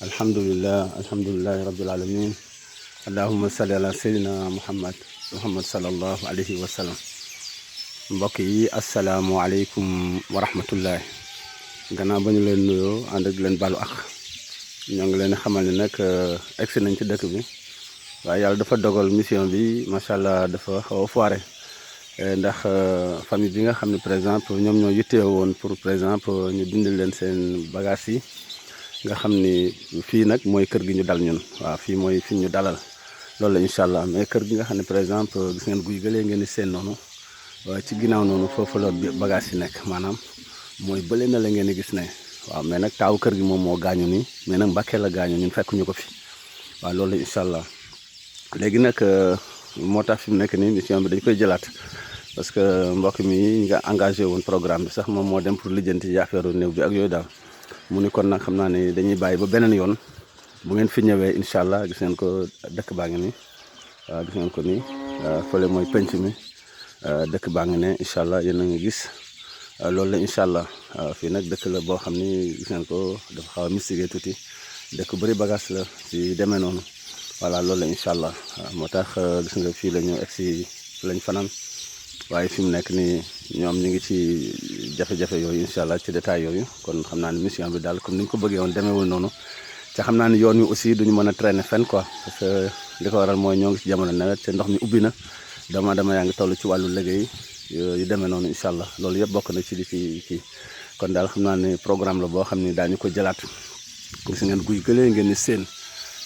alhamdulillahi rabbil alamin allahumma salli ala sayyidina muhammad sallallahu alayhi wa sallam. mbokk yi asalaamualeykum wa rahmatullahi. gannaaw ba ñu leen nuyoo ànd ak leen balu ak ñoo ngi leen xamal ne nag egsi nañ ci dëkk bi waaye yàlla dafa dogal mission bi macha allah dafa xaw a foire ndax famille bi nga xam ne par exemple ñoom ñoo yittee woon pour par exemple ñu dindil leen seen bagage yi nga xam ni fii nag mooy kër gi ñu dal ñun waaw fii mooy fi ñu dalal loolu la incha allah. mais kër gi nga xam ne par exemple gis ngeen guy gëlee ngeen di seen noonu ci ginnaaw noonu foofu la bagage yi nekk maanaam mooy bële na la ngeen di gis ne waaw. mais nag taawu kër gi moom moo gaañu nii mais nag Mbàkke la gaañu ñun fekk ñu ko fi waaw loolu la incha allah. léegi nag moo tax fi mu nekk nii mission bi dañ koy jëlaat parce que mbokk mi nga engagé woon programme bi sax moom moo dem pour lijjanti affaire néew bi ak yooyu daal. mu ni kon nag xam naa ne dañuy bàyyi ba beneen yoon bu ngeen fi ñëwee incha allah gis ngeen ko dëkk baa ngi nii waaw gis ngeen ko nii fële mooy penc mi dëkk baa ngi ne incha allah yéen a ngi gis loolu la incha allah. fii nag dëkk la boo xam ni gis ngeen ko dafa xaw a mystique tuuti dëkk bëri bagage la ci demee noonu voilà loolu la incha allah. moo tax gis nga fii la ñu egg si lañ fanaan waaye fi mu nekk nii ñoom ñu ngi ci jafe-jafe yooyu incha allah ci détail yooyu. kon xam naa ne mission bi daal comme ni ñu ko bëggee woon demeewul noonu te xam naa ne yoon wi aussi duñu mën a traîner fenn quoi parce que li ko waral mooy ñoo ngi ci jamono nawet te ndox mi ubbi na dama yaa ngi toll ci wàllu liggéey yu demee noonu incha allah. loolu yëpp bokk na ci li ci kii kon daal xam naa ne programme la boo xam ni daañu ko jëlaat gis ngeen guy gëlee ngeen ni seen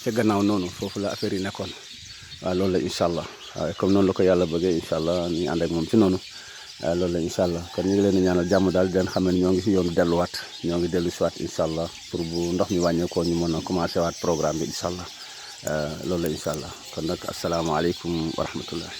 ca gannaaw noonu foofu la affaire yi nekkoon waaw loolu la incha allah. waaye comme noonu la ko yàlla bëggee incha allah ñu ànd ak moom ci noonu loolu la incha allah. kon ñu ngi leen di ñaanal jàmm daal di leen xam ne ñoo ngi si yoonu delluwaat ñoo ngi dellu si waat incha allah pour bu ndox mi wàññeekoo ñu mën a commencé waat programme bi incha allah loolu la incha allah. kon nag asalaamaaleykum wa rahmatullah.